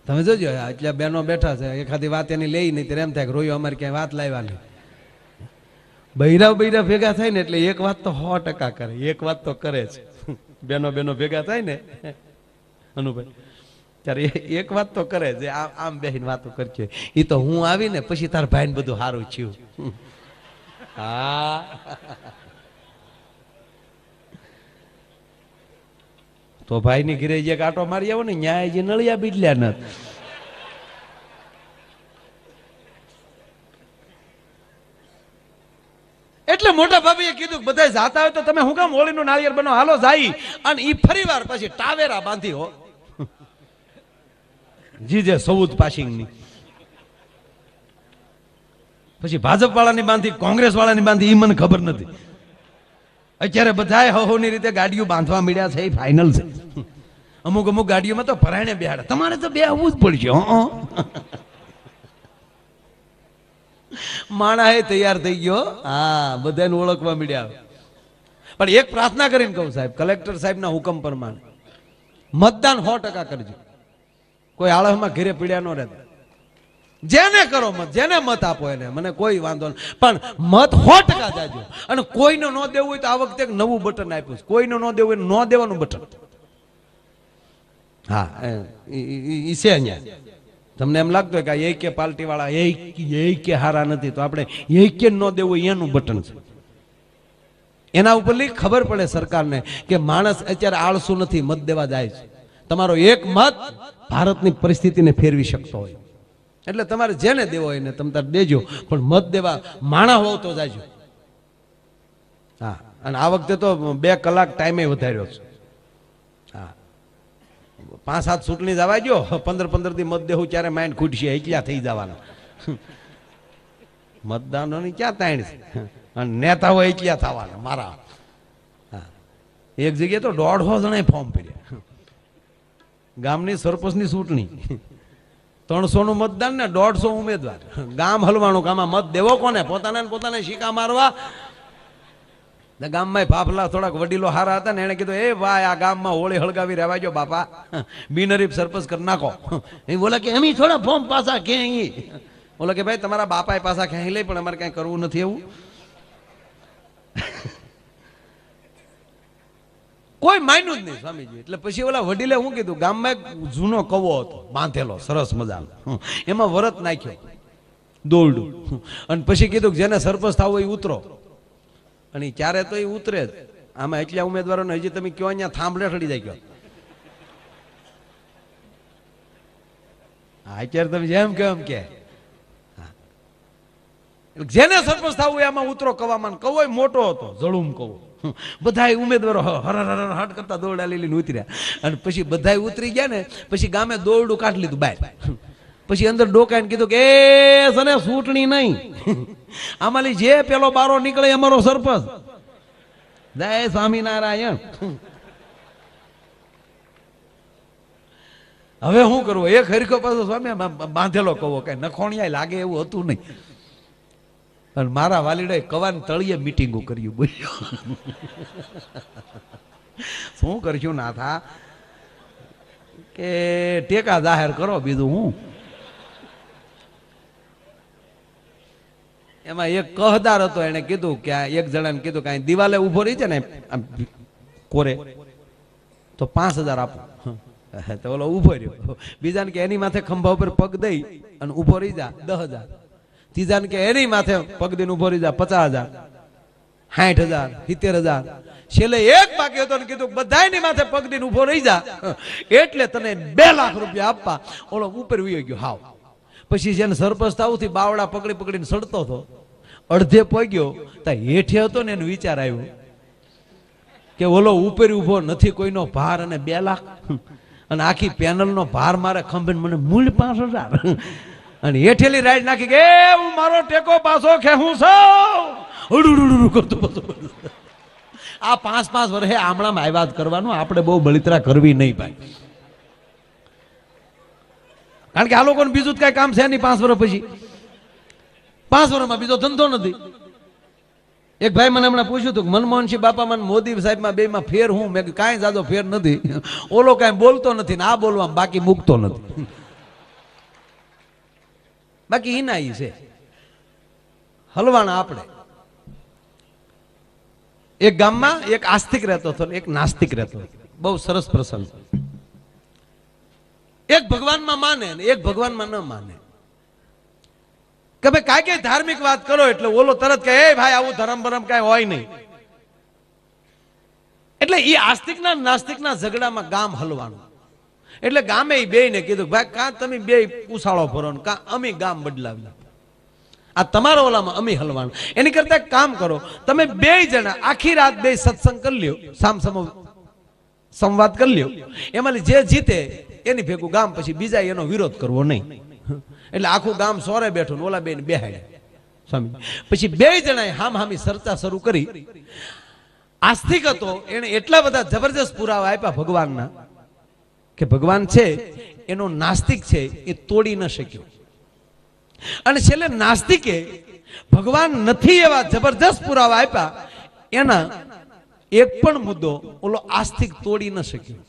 તમે જોજો એટલે બહેનો બેઠા છે, એખાદી વાત એની લઈ નહીં ત્યારે એમ થાય કે રોયો અમારે ક્યાંય વાત લાવવાની. બૈરા ભેગા થાય ને એટલે એક વાત તો 100% કરે, એક વાત તો કરે છે. બેનો ભેગા થાય ને અનુભાઈ ત્યારે એક વાત તો કરે છે, આમ બેહીને વાતો કરશે. એ તો હું આવીને પછી તાર ભાઈને બધું સારું થયું. હા તો ભાઈ ની ઘરે જે કાંટો મારી આવો ને ન્યાય જે નળિયા બીડલ્યા નથી. એટલે મોટા ભાભીએ કીધું બધા જાતા હોય તો તમે હું કામ હોળીનું નાળિયેર બનો, હાલો જાય. અને ઈ ફરીવાર પછી ટાવેરા બાંધી હો જીજે સૌદ પાસિંગ ની, પછી ભાજપ વાળાની બાંધી, કોંગ્રેસ વાળાની બાંધી, ઈ મને ખબર નથી. અત્યારે બધાય હહોની રીતે ગાડીઓ બાંધવા મળ્યા છે, એ ફાઇનલ છે. અમુક ગાડીઓમાં તો પરાયણે બેહાડે, તમારે તો બે આવવું જ પડશે. માણા એ તૈયાર થઈ ગયો. હા, બધાને ઓળખવા મળ્યા. પણ એક પ્રાર્થના કરીને કહું સાહેબ, કલેક્ટર સાહેબ ના હુકમ પ્રમાણે મતદાન 100% કરજો. કોઈ આળહમાં ઘેરે પીડ્યા ન રહેતા. જેને કરો મત, જેને મત આપો એને, મને કોઈ વાંધો નહીં, પણ મત 100% જાજો. અને કોઈને ન દેવું હોય તો આ વખતે એક નવું બટન આપ્યું, કોઈને ન દેવું હોય ન દેવાનું બટન. હા, ઈ છે અહીંયા. તમને એમ લાગતું કે એ કે પાર્ટી વાળા એ કે હારા નથી, તો આપણે એ કે ન દેવું એનું બટન છે. એના ઉપર ખબર પડે સરકારને કે માણસ અત્યારે આળસુ નથી, મત દેવા જાય છે. તમારો એક મત ભારતની પરિસ્થિતિને ફેરવી શકતો હોય. એટલે તમારે જેને દેવો હોય ને તમે તાર દેજો, પણ મત દેવા માણા હોવ તો જાજો. હા, અને આ વખતે તો 2 કલાક ટાઈમે વધાર્યો છે. હા, 5-7 ચૂંટણી જવા ગયો, 15 દી મત દેવું ત્યારે માઇન્ડ ખૂટશે, એકલા થઈ જવાના. મતદાનોની ક્યાં તાણ છે, અને નેતા હોય એકલા થવાના મારા. હા, એક જગ્યાએ તો 150 જણા ફોર્મ પડ્યા. ગામની સરપંચની ચૂંટણી 300 નું મતદાન ને 150 ઉમેદવાર. ગામ હલવાનું, ગામમાં મત દેવો કોને? પોતાને શીકા મારવા. ગામમાં ફાફલા થોડાક વડીલો હારા હતા ને, એને કીધું એ ભાઈ આ ગામમાં હોળી હળગાવી રહેવા જો બાપા, બિનહરીફ સરપંચ કરી નાખો. એ બોલે કે એમ થોડા ફોર્મ પાછા ક્યાંય. બોલે કે ભાઈ તમારા બાપા પાછા ક્યાંય લે, પણ અમારે કઈ કરવું નથી એવું. કોઈ માન્યું જ નહીં સ્વામીજી. એટલે પછી ઓલા વડીલે શું કીધું, ગામમાં એક જૂનો કવો હતો બાંધેલો સરસ મજાનો, એમાં વરત નાખ્યો દોરડું, અને પછી કીધું જેને સરપંચ થવું એ ઉતરો. અને ક્યારે તો એ ઉતરે જ. આમાં એટલા ઉમેદવારોને હજી તમે કયો અહીંયા થાંભલે ઠડી જાય ગયો. હા, અત્યારે તમે જેમ કે એમ કે જેને સરપંચ થવું એમાં ઉતરો કવામાં. કવો મોટો હતો, જળુમ કવો. બધા ઉમેદવારો હર હટ કરતા દોરડા લઈને ઉતર્યા. અને પછી બધા ઉતરી ગયા ને પછી ગામે દોરડું કાઢી લીધું બહાર. પછી અંદર ડોકાઈને કીધું કે સને ચૂંટણી નહીં, આમાંથી જે પેલો બારો નીકળે અમારો સરપંચ. જય સ્વામિનારાયણ. હવે શું કરવું? એક હરખો પાછો સ્વામી બાંધેલો કહો, કઈ નખોણિયા લાગે એવું હતું નહીં. અને મારા વાલીડાએ કવાની તળિયે મીટિંગો કર્યું. બોલ્યો શું કરશું નાથા કે ટેકા જાહેર કરો, બીજું હું. એમાં એક કહદાર હતો, એને કીધું કે એક જણાને કીધું કે દિવાલે ઉભો રહી છે ને કોરે તો 5000 આપો. તો ઓલો ઉભો રહ્યો. બીજાને કે એની માથે ખંભા ઉપર પગ દઈ અને ઉભો રહી જા 10000. ત્રીજાને કે એની માથે પગ દઈને ઉભો રહી જા 50000, 60000, 70000. છેલ્લે એક બાકી હતો ને કીધું બધાની માથે પગ દઈને ઉભો રહી જા, એટલે તને 2 લાખ રૂપિયા આપવા. ઓલો ઉપર વયો ગયો હાવ. પછી જેને સરપંચ થાવથી બાવડા પકડીને સડતો હતો, અડધે પગ્યો તો હેઠે હતો ને, એને વિચાર આવ્યો કે ઓલો ઉપર ઉભો નથી, કોઈનો ભાર, અને 2 લાખ, અને આખી પેનલનો ભાર મારે ખંભે, મને મૂળ 5000. અને હેઠેલી રાઈડ નાખી કે હું મારો ટેકો પાછો ખેહું છું કરતો. આ 5-5 વર્ષે આમણામાં આવ્યા કરવાનું, આપણે બહુ બળિતરા કરવી નહીં ભાઈ. કારણ કે આ લોકોને બીજું કઈ કામ છે નહીં. 5 વર્ષ પછી, 5 વર્ષમાં બીજો ધંધો નથી. એક ભાઈ મને હમણાં પૂછ્યું હતું મનમોહનસિંહ બાપા મને મોદી સાહેબમાં બેમાં ફેર હું? મેં કાંઈ જાજો ફેર નથી. ઓલો કાંઈ બોલતો નથી ને આ બોલવામાં બાકી મૂકતો નથી. બાકી ઈના ઈ છે હલવાણ. આપણે એક ગામમાં એક આસ્તિક રહેતો હતો, એક નાસ્તિક રહેતો હતો. બહુ સરસ પ્રસંગ. એક ભગવાનમાં માને ને એક ભગવાનમાં ન માને. કે ભાઈ કાંઈ કઈ ધાર્મિક વાત કરો એટલે ઓલો તરત કહે એ ભાઈ આવું ધર્મ બરમ કાંઈ હોય નહીં. એટલે એ આસ્તિકના નાસ્તિકના ઝઘડામાં ગામ હલવાનું. એટલે ગામે બે ને કીધું ભાઈ કાં તમે બે ઉછાળો ભરો ને કાં અમે ગામ બદલાવી. આ તમારો ઓલામાં અમે હલવાનું. એની કરતા કામ કરો, તમે બે જણા આખી રાત બે સત્સંગ કરી લ્યો, સામસામો સંવાદ કરી લ્યો. એમાંથી જે જીતે એની ભેગું ગામ પછી બીજા એનો વિરોધ કરવો નહીં. એટલે આખું ગામ સોરે બેઠું ઓલા બેન બેહાડ્યા સ્વામી. પછી બે જણાએ હામહામી ચર્ચા શરૂ કરી. આસ્તિક હતો એને એટલા બધા જબરજસ્ત પુરાવા આપ્યા ભગવાનના કે ભગવાન છે એનો નાસ્તિક છે એ તોડી ન શક્યો. અને છેલ્લે નાસ્તિકે ભગવાન નથી એવા જબરજસ્ત પુરાવા આપ્યા, એના એક પણ મુદ્દો ઓલો આસ્તિક તોડી ન શક્યો.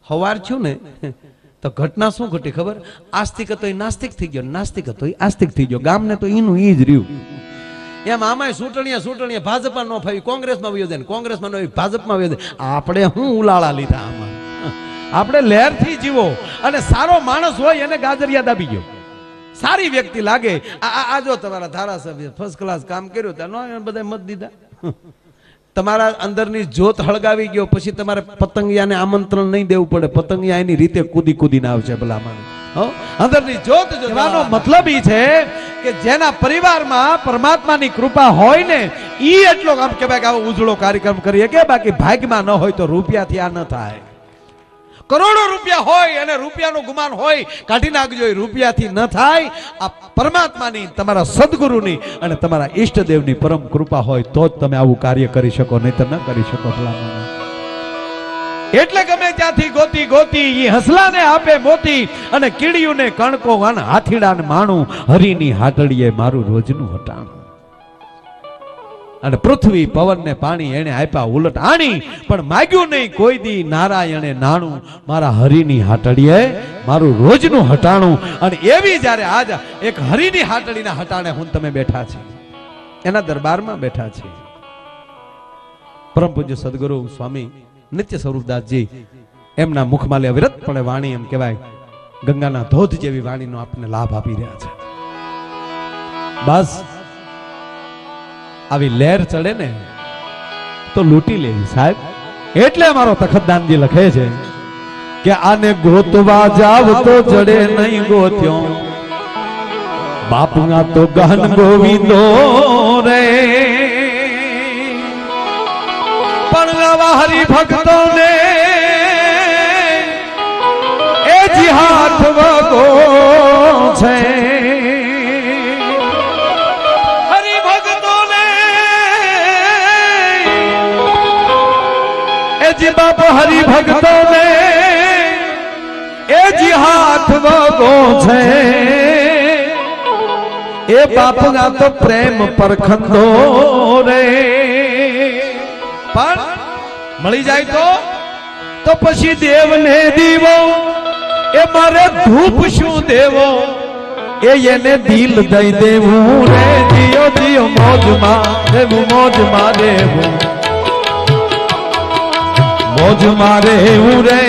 હવાર છું ને તો ઘટના શું ઘટી ખબર? આસ્તિક હતો એ નાસ્તિક થઈ ગયો, નાસ્તિક હતો એ આસ્તિક થઈ ગયો. ગામને તો એનું ઈ જ રહ્યું. એમ આમાં ચૂંટણીયા ભાજપમાં ન ફાવી કોંગ્રેસમાં વયો જાય, કોંગ્રેસમાં ન ભાજપમાં વયો જાય. આપણે હું ઉલાળા લીધા આમાં. આપણે લહેરથી જીવો અને સારો માણસ હોય એને ગાજરિયા દાબી ગયો. સારી વ્યક્તિ લાગે. આ જો તમારા ધારાસભ્ય ફર્સ્ટ ક્લાસ કામ કર્યું ત્યાં બધા મત દીધા. તમારા અંદરની જ્યોત હળગાવી ગયો પછી તમારે પતંગિયાને આમંત્રણ નહીં દેવું પડે. પતંગિયા એની રીતે કૂદી કૂદીને આવશે ભલા માણસ. અંદરની જ્યોત જોવાનો મતલબ ઈ છે કે જેના પરિવારમાં પરમાત્માની કૃપા હોય ને ઈ એટલો કામ કે ભાઈ આવો ઉજળો કાર્યક્રમ કરીએ કે બાકી ભાગ્યમાં ન હોય તો રૂપિયાથી આ ન થાય. કરોડો રૂપિયા હોય અને રૂપિયાનું ગુમાન હોય કાઢી નાખજો, એ રૂપિયાથી ન થાય. આ પરમાત્માની, તમારા સદગુરુની અને તમારા ઈષ્ટદેવની પરમ કૃપા હોય તો જ તમે આવું કાર્ય કરી શકો, નહીં તો ન કરી શકો. એટલે ગમે ત્યાંથી ગોતી ગોતી ઈ હસલાને આપે મોતી અને કીડીયુંને કણકો અને હાથીડાને માણું હરીની હાટડીએ મારું રોજનું હટાણું. અને પૃથ્વી પવન ને પાણી એને આપ્યા ઉલટ આણી, પણ માગ્યું નહીં કોઈ દી નારાયણે નાણું મારા હરીની હાટડીએ મારું રોજનું હટાણું. અને એવી જ્યારે આજ એક હરીની હાટડીના હટાણે હું તમે બેઠા છે, એના દરબારમાં બેઠા છે. પરમ પૂજ્ય સદગુરુ સ્વામી નિત્ય સ્વરૂપદાસજી એમના મુખમાં અવિરતપણે વાણી એમ કહેવાય ગંગાના ધોધ જેવી વાણીનો આપને લાભ આપી રહ્યા છે. બસ આવી લહેર ચડે ને તો લૂંટી લેવી સાહેબ. એટલે અમારો તખતદાનજી લખે છે કે આને ગોતવા જાવ તો જડે નહીં ગોત્યો, બાપુના તો ગહન ગોવિંદો રે. પણ આવા હરિભક્તો ને એ જીહાથ વગો છે. બાપ હરિભક્તો ને એ જી હાથ વગો છે. એ બાપના તો પ્રેમ પરખંદો રે. પણ મળી જાય તો પછી દેવને દીવો એ મારે ધૂપ શું દેવો એ એને દિલ દઈ દેવું રે. દિયો દિયો મોજમાં દેવું, મોજમાં દેવું, મોજ મારે એવું રે.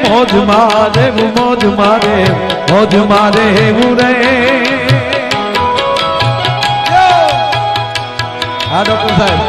મોજ મારે મોજ મારે મોજ મારે એવું રે. હા ડોક્ટર સાહેબ